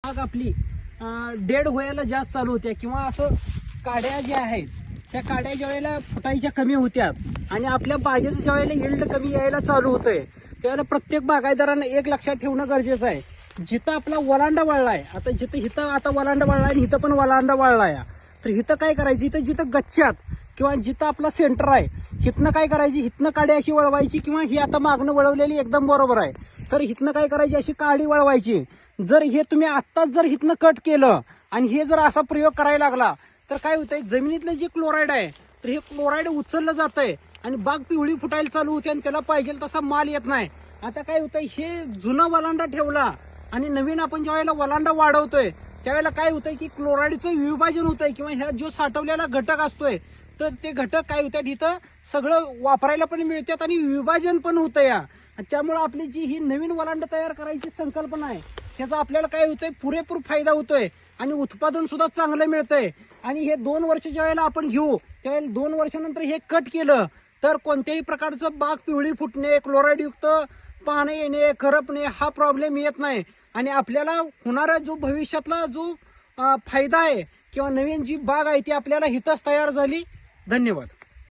बाग आपली डेड व्हायला जास्त चालू होत्या किंवा असं काड्या ज्या आहेत त्या काड्या ज्या वेळेला फुटायच्या कमी होत्यात आणि आपल्या बागेचं ज्या वेळेला यील्ड कमी यायला चालू होतंय त्यावेळेला प्रत्येक बागायतदारानं एक लक्षात ठेवणं गरजेचं आहे. जिथं आपला वलांडा वळलाय, आता हिथं आता वलांडा वळलाय आणि हिथं पण वलांडा वळलाय, तर हिथं काय करायचं, इथं जिथं गच्च्यात किंवा जिथं आपला सेंटर आहे हिथनं काय करायची, हिथनं काडी अशी वळवायची किंवा ही आता मागणं वळवलेली एकदम बरोबर आहे तर हिथनं काय करायची, अशी काडी वळवायची. जर हे तुम्ही आत्ताच जर हिथनं कट केलं आणि हे जर असा प्रयोग करायला लागला तर काय होतंय, जमिनीतलं जे क्लोराईड आहे तर हे क्लोराईड उचललं जातंय आणि बाग पिवळी फुटायला चालू होते आणि त्याला पाहिजे तसा माल येत नाही. आता काय होतंय, हे जुना वलांडा ठेवला आणि नवीन आपण ज्या वेळेला वलांडा वाढवतोय त्यावेळेला काय होतंय की क्लोराईडचं विभाजन होतंय किंवा ह्या जो साठवलेला घटक असतोय तर ते घटक काय होतात इथं सगळं वापरायला पण मिळतात आणि विभाजन पण होतं या. त्यामुळे आपली जी ही नवीन वलांड तयार करायची संकल्पना आहे त्याचा आपल्याला काय होतंय, पुरेपूर फायदा होतोय आणि उत्पादन सुद्धा चांगलं मिळतंय. आणि हे 2 वर्ष ज्या वेळेला आपण घेऊ त्यावेळेला 2 वर्षानंतर हे कट केलं तर कोणत्याही प्रकारचं बाग पिवळी फुटणे, क्लोराईड युक्त पाणी येणे, करपणे हा प्रॉब्लेम येत नाही आणि आपल्याला होणारा जो भविष्यातला जो फायदा आहे किंवा नवीन जी बाग आहे ती आपल्याला हितच तयार झाली. धन्यवाद.